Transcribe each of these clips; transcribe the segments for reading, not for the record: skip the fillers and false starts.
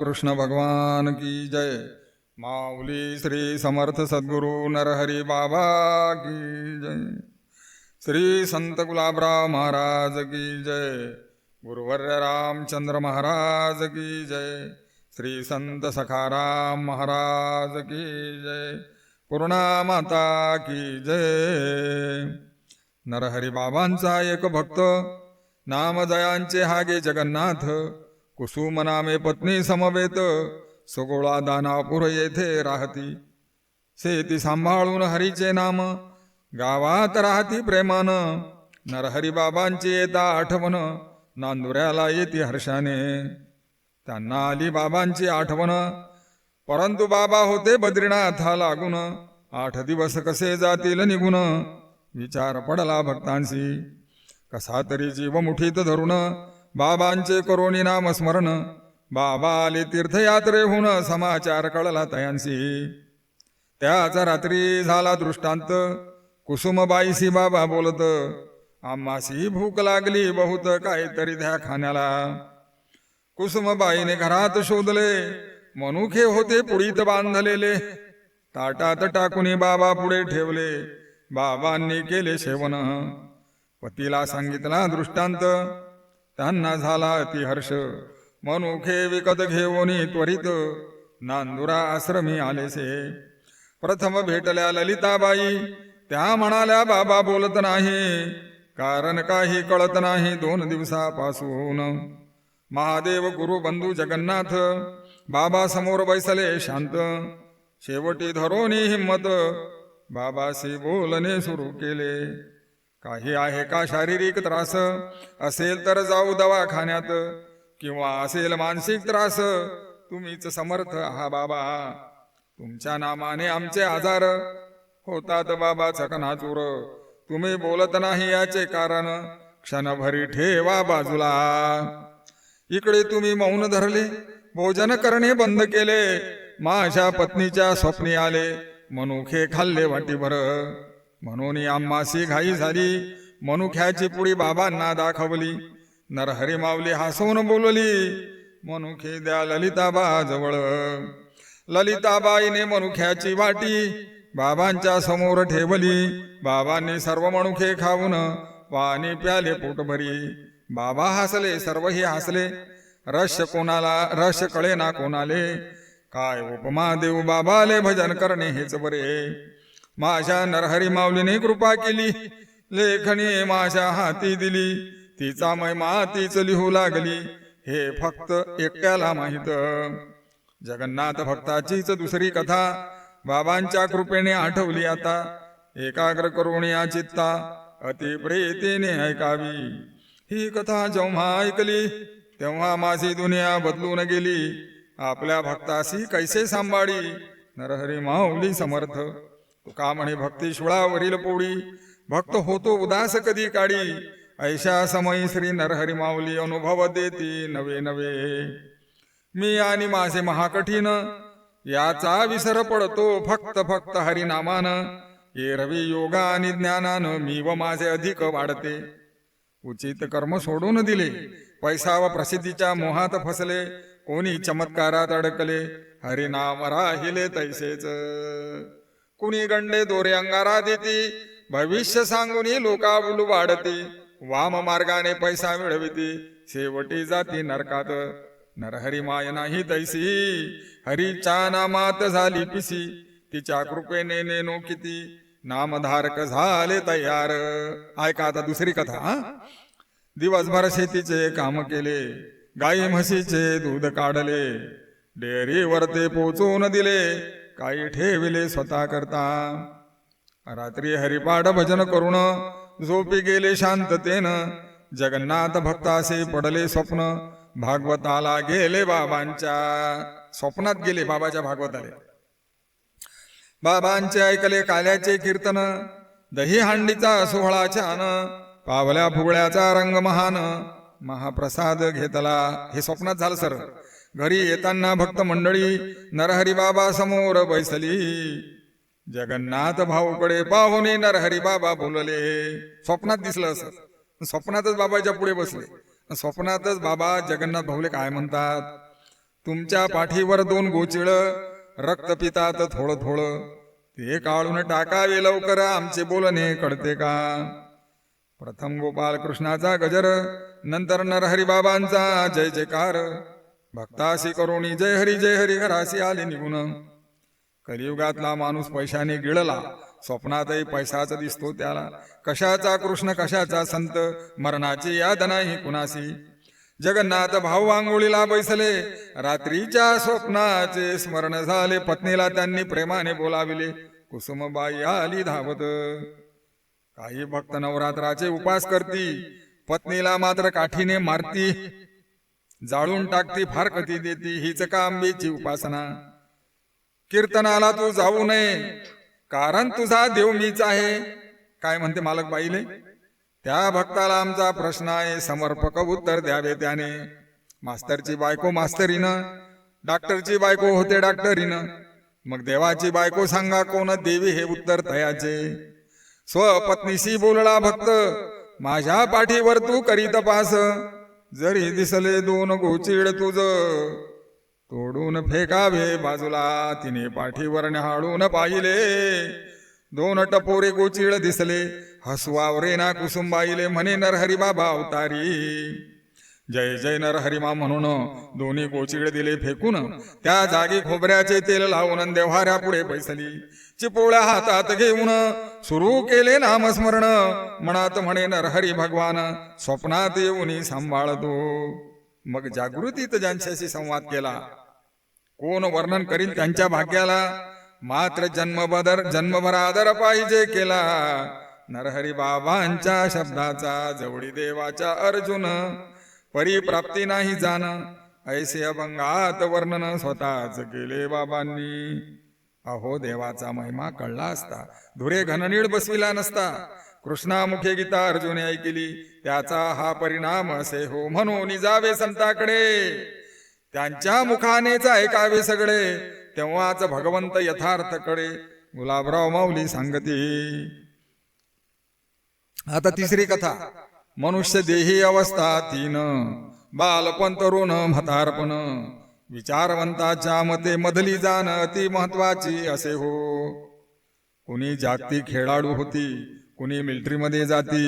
कृष्ण भगवान की जय। माऊली श्री समर्थ सद्गुरु नरहरी बाबा की जय। श्री संत गुलाबराव महाराज की जय। गुरुवर्य रामचंद्र महाराज की जय। श्री संत सखाराम महाराज की जय। पूर्णा माता की जय। नरहरी बाबांचा एक भक्त, नाम जयांचे हागे जगन्नाथ, कुसुम नामे पत्नी समवेत, सगोळा दानापूर येथे राहती। शेती सांभाळून हरीचे नाम, गावात राहती प्रेमानं। नरहरी बाबांची येता आठवण, नांदुऱ्याला येती हर्षाने। त्यांना आली बाबांची आठवण, परंतु बाबा होते बद्रीनाथा लागून। 8 दिवस कसे जातील निघून, विचार पडला भक्तांसी। कसा तरी जीव मुठीत धरून, बाबांचे करोनी नाम स्मरण। बाबा आले तीर्थयात्रेहून, समाचार कळला तयांसी। त्याच रात्री झाला दृष्टांत, कुसुमबाईसी बाबा बोलत, आम्हासी भूक लागली बहुत, काहीतरी द्या खाण्याला। कुसुमबाईने घरात शोधले, मनुखे होते पुडीत बांधलेले। ताटात टाकून बाबा पुढे ठेवले, बाबांनी केले सेवन। पतीला सांगितला दृष्टांत, त्यांना झाला अति हर्ष। मनुखे विकत घेऊन त्वरित, नांदुरा आश्रमी आलेसे। प्रथम भेटल्या ललिताबाई, त्या म्हणाल्या बाबा बोलत नाही, कारण काही कळत नाही 2 दिवसापासून। महादेव गुरु बंधू जगन्नाथ बाबा समोर बैसले शांत। शेवटी धरोनी हिम्मत, बाबाशी बोलणे सुरू केले। काही आहे का शारीरिक त्रास, असेल तर जाऊ दवाखान्यात, किंवा असेल मानसिक त्रास, तुम्हीच समर्थ आहा बाबा। तुमच्या नामाने आमचे आजार होतात बाबा चकनाचूर। तुम्ही बोलत नाही याचे कारण, क्षणभरी ठेवा बाजूला। इकडे तुम्ही मौन धरले, भोजन करणे बंद केले। माझ्या पत्नीच्या स्वप्नी आले, मनुखे खाल्ले वाटीभर। म्हणून आम्हासी घाई झाली, मनुख्याची पुडी बाबांना दाखवली। नरहरी माऊली हसवून बोलली, मनुखे द्या ललिताबा जवळ। ललिताबाईने मनुख्याची वाटी बाबांच्या समोर ठेवली। बाबांनी सर्व मनुखे खाऊन पाणी प्याले पोटभरी। बाबा हसले, सर्वही हसले। रस कळे ना कोणाले, काय उपमा देऊ बाबाले, भजन करणे हेच बरे। माझ्या नरहरी माऊलीने कृपा केली, लेखणी माझ्या हाती दिली। तिचा महिमा तीच लिहू लागली, हे फक्त एकट्याला माहित। जगन्नाथ भक्ताचीच दुसरी कथा, बाबांच्या कृपेने आठवली आता। एकाग्र करून या चित्ता, अति प्रीतीने ऐकावी। ही कथा जेव्हा ऐकली, तेव्हा माझी दुनिया बदलून गेली। आपल्या भक्तासी कैसे सांभाळी, नरहरी माऊली समर्थ। तुका म्हणे भक्ती शुळावरील पोळी, भक्त होतो उदास कधी काढी। ऐशा समयी श्री नरहरी माऊली अनुभव देती नवे नवे। मी आणि माझे महाकठीण, याचा विसर पडतो फक्त हरिनामान। एरवी योगा आणि ज्ञानान, मी व माझे अधिक वाढते। उचित कर्म सोडून दिले, पैसा व प्रसिद्धीच्या मोहात फसले। कोणी चमत्कारात अडकले, हरिनाम राहिले तैसेच। कुणी गंडे दोरे अंगारा देती, भविष्य सांगून लोकाबुल वाढती। वाम मार्गाने पैसा मिळविती, शेवटी जाती नरकात। नरहरी माय नाही तैसी, हरीच्या नामात झाली पिसी। तिच्या कृपेने नेनो किती, नामधारक झाले तयार। ऐका आता दुसरी कथा। दिवसभर शेतीचे काम केले, गाई म्हशीचे दूध काढले। डेअरीवर ते पोचवून दिले, काही ठेविले स्वतः करता। रात्री हरिपाठ भजन करून झोपी गेले शांततेनं। जगन्नाथ भक्तासे पडले स्वप्न, भागवताला गेले बाबांच्या। स्वप्नात गेले बाबाच्या भागवताले। बाबांचे ऐकले काल्याचे कीर्तन, दही हांडीचा सोहळा छान। पावल्या फुगळ्याचा रंग महान, महाप्रसाद घेतला। हे स्वप्नात झालं सर। घरी येताना भक्त मंडळी नरहरी बाबा समोर बैसली। जगन्नाथ भाऊकडे पाहुणे नरहरी बाबा बोलले। स्वप्नात दिसलं असं, स्वप्नातच बाबाच्या पुढे बसले। स्वप्नातच बाबा जगन्नाथ भाऊले काय म्हणतात, तुमच्या पाठीवर 2 गोचिळ रक्त पितात थोडं थोडं, ते काढून टाकावे लवकर, आमचे बोलणे कळते का. प्रथम गोपाल कृष्णाचा गजर, नंतर नरहरी बाबांचा जय जयकार. भक्तासी करोनी जय हरी घरासी आले निघून. कलियुगातला माणूस पैशाने गिळला, स्वप्नातही पैसाच दिसतो त्याला. कशाचा कृष्ण कशाचा संत, मरणाची याद नाही कुणासी. जगन्नाथ भाऊ आंघोळीला बैसले, रात्रीच्या स्वप्नाचे स्मरण झाले. पत्नीला त्यांनी प्रेमाने बोलाविले, कुसुमबाई आली धावत. काही भक्त नवरात्राचे उपास करती, पत्नीला मात्र काठीने मारती, जाळून टाकती, फारकती देती. हीच का आंबेची उपासना. कीर्तनाला तू जाऊ नये, कारण तुझा देव मीच आहे. काय म्हणते मालक बाईले, त्या भक्ताला आमचा प्रश्न आहे, समर्पक उत्तर द्यावे त्याने. मास्तरची बायको मास्तरीनं, डॉक्टरची बायको होते डॉक्टरीनं, मग देवाची बायको सांगा कोण देवी, हे उत्तर तयाचे. स्वपत्नीशी बोलला भक्त, माझ्या पाठीवर तू करी तपास. जरी दिसले 2 गोचिड तुझ, तोडून फेकावे बाजूला. तिने पाठीवर निहाळून पाहिले, 2 टपोरे गोचिड दिसले. हसवावरे ना कुसुमबाईले, म्हणे नरहरी बाबा अवतारी. जय जय नरहरिमा म्हणून 2 गोचिड दिले फेकून. त्या जागी खोबऱ्याचे तेल लावून देव्हाऱ्या पुढे बैसली. चिपोळ्या हातात घेऊन सुरू केले नामस्मरण. मनात म्हणे नरहरी भगवान, स्वप्नात येऊन सांभाळतो. मग जागृतीत ज्यांच्याशी संवाद केला, कोण वर्णन करील त्यांच्या भाग्याला. मात्र जन्मभर आदर पाहिजे केला. नरहरी बाबांच्या शब्दाचा, जवळी देवाच्या अर्जुन. परिप्राप्ती नाही जाण, ऐसे अभंगात वर्णन स्वतःच केले बाबांनी. अहो देवाचा महिमा कळला असता, धुरे घननीळ बसविला नसता. कृष्णामुखे गीता अर्जुने ऐकली, त्याचा हा परिणाम असे हो. म्हणून जावे संताकडे, त्यांच्या मुखानेच ऐकावे सगळे. तेव्हाच भगवंत यथार्थ कडे. गुलाबराव माऊली सांगते. आता 3री कथा. मनुष्य देही अवस्था 3, बालपण तरुण म्हातारपण. विचारवंताच्या मते मधली जाण अति महत्वाची असे हो. कोणी जागतिक खेळाडू होती, कोणी मिलिटरीमध्ये जाती,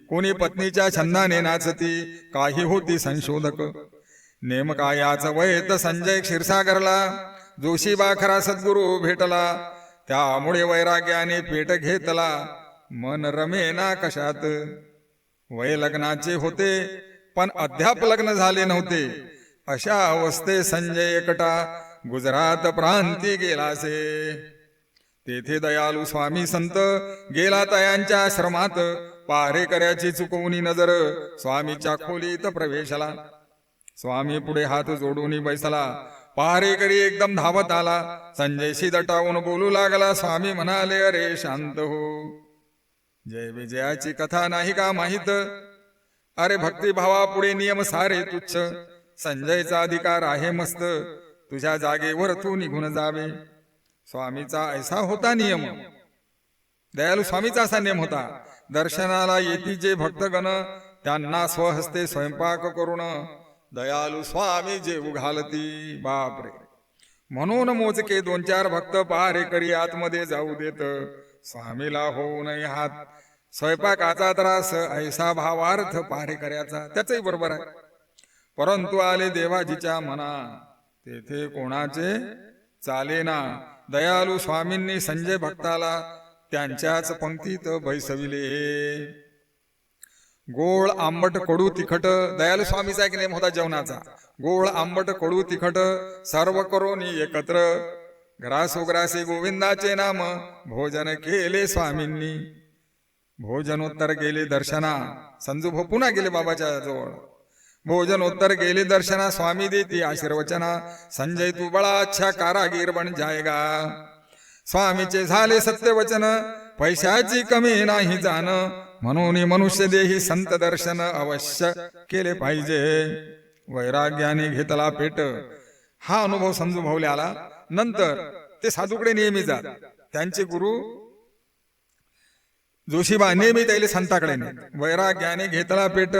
कोणी पत्नीच्या छंदाने नाचती, काही होती संशोधक. नेमका याच वयत संजय क्षीरसागरला जोशीबा खरा सद्गुरू भेटला. त्यामुळे वैराग्याने पेट घेतला, मन रमेना कशात. वय लग्नाचे होते, पण अद्याप लग्न झाले नव्हते. अशा अवस्थे संजय एकटा गुजरात प्रांती गेलासे. तेथे दयालू स्वामी संत गेला तयांच्या आश्रमात. पहारेकऱ्याची चुकवणी नजर स्वामीच्या खोलीत प्रवेशला. स्वामी पुढे हात जोडून बैसला. पहारेकरी एकदम धावत आला. संजयशी दटावून बोलू लागला. स्वामी म्हणाले, अरे शांत हो, जय विजयाची कथा नाही का माहित. अरे भक्तिभावापुढे नियम सारे तुच्छ. संजयचा अधिकार आहे मस्त, तुझ्या जागेवर तू निघून जावे. स्वामीचा ऐसा होता नियम. दयालू स्वामीचा असा नियम होता. दर्शनाला येती जे भक्तगण, त्यांना स्वहस्ते स्वयंपाक करून दयालू स्वामी जेवू घालती. बापरे. म्हणून मोजके 2-4 भक्त पहारेकरी आतमध्ये जाऊ देत. स्वामीला होऊ नये हात. स्वयंपाकाचा त्रास ऐसा भावार्थ पहारेकऱ्याचा, त्याचही बरोबर आहे. परंतु आले देवाजीच्या मना, तेथे कोणाचे चालेना. दयालू स्वामींनी संजय भक्ताला त्यांच्याच पंक्तीत बैसविले. गोड आंबट कडू तिखट. दयालू स्वामीचा एक नेम होता जेवणाचा. गोड आंबट कडू तिखट सर्व करोनी एकत्र. घरासोग्रासी गोविंदाचे नाम भोजन केले स्वामींनी. भोजनोत्तर गेले दर्शना. संजूभाऊ पुन्हा गेले बाबाच्या जवळ. भोजनोत्तर गेले दर्शना. स्वामी देती आशीर्वचना. संजय तू बळा अच्छा कारागीर बन जाएगा. स्वामीचे झाले सत्यवचन, पैशाची कमी नाही जाण. म्हणून मनुष्य देही संत दर्शन अवश्य केले पाहिजे. वैराग्याने घेतला पेट. हा अनुभव संजूभाऊले आला. नंतर ते साधूकडे नेहमी जात. त्यांचे गुरु जोशीबा नेहमी त्याला संताकडे ने. वैराग्याने घेतला पेट.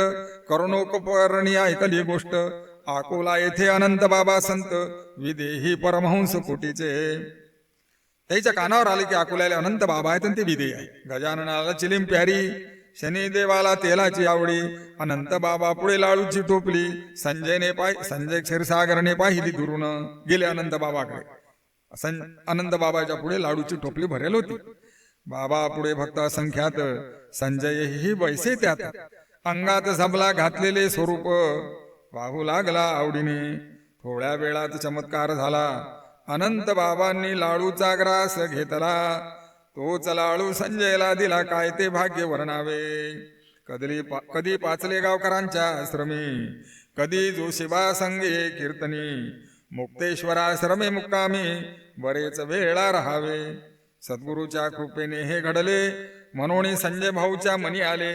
करुणोपकरणी ऐकली गोष्ट. अकोला येथे अनंत बाबा संत विदेही परमहंस कोटीचे. त्याच्या कानावर आले की अकोल्याला अनंत बाबा आहेत आणि ते विदेही आहे. गजाननाला चिलीम प्यारी, शनिदेवाला तेलाची आवडी. अनंत बाबा पुढे लाडूची टोपली. संजय क्षीरसागरने पाहिली दुरून, गेले अनंत बाबाकडे. अनंत बाबाच्या पुढे लाडूची टोपली भरेल होती. बाबा पुढे भक्त असंख्यात, संजय ही बैसे त्यात. अंगात झबला घातलेले स्वरूप, वाहू लागला आवडीने. थोड्या वेळात चमत्कार झाला. अनंत बाबांनी लाडूचा ग्रास घेतला. तोच लाडू संजयला दिला, काय ते भाग्य वर्णावे. कधी पाचले गावकरांच्या आश्रमी, कधी जोशिबा संगे कीर्तनी. मुक्तेश्वराश्रमे मुक्कामी, बरेच वेळा राहावे. सद्गुरूच्या कृपेने हे घडले, म्हणून संजय भाऊच्या मनी आले.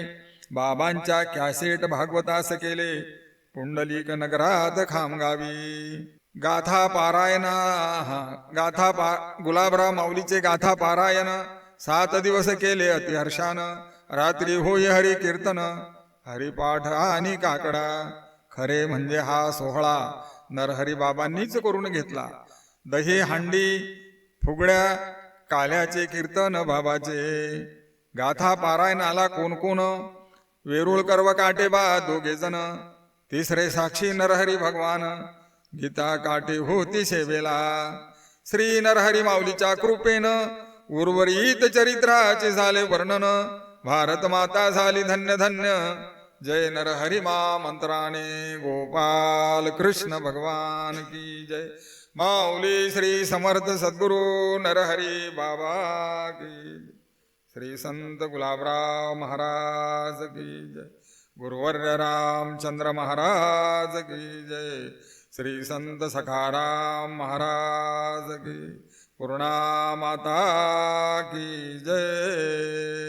बाबांच्या कॅसेट भागवतास केले, पुंडलिक नगरात खामगावी. गाथा पारायणा गुलाबराव माऊलीचे गाथा पारायण 7 दिवस केले अतिहर्षान. रात्री होय हरी कीर्तन, हरिपाठ आणि काकडा. खरे म्हणजे हा सोहळा नरहरी बाबांनीच करून घेतला. दही हांडी फुगड्या काल्याचे कीर्तन बाबाचे. गाथा पारायणाला कोण कोण, वेरुळकर व काटेबा दोघे जण. तिसरे साक्षी नरहरी भगवान, गीता काटे होती सेवेला. श्री नरहरी माऊलीच्या कृपेनं उर्वरित चरित्राचे झाले वर्णन. भारत माता झाली धन्य धन्य, जय नरहरी मा मंत्राने. गोपाल कृष्ण भगवान की जय. माऊली श्री समर्थ सद्गुरु नरहरी बाबा की. श्री संत गुलाबराव महाराज की जय. गुरुवर्य रामचंद्र महाराज की जय. श्री संत सखाराम महाराज की. पूर्णा माता की जय.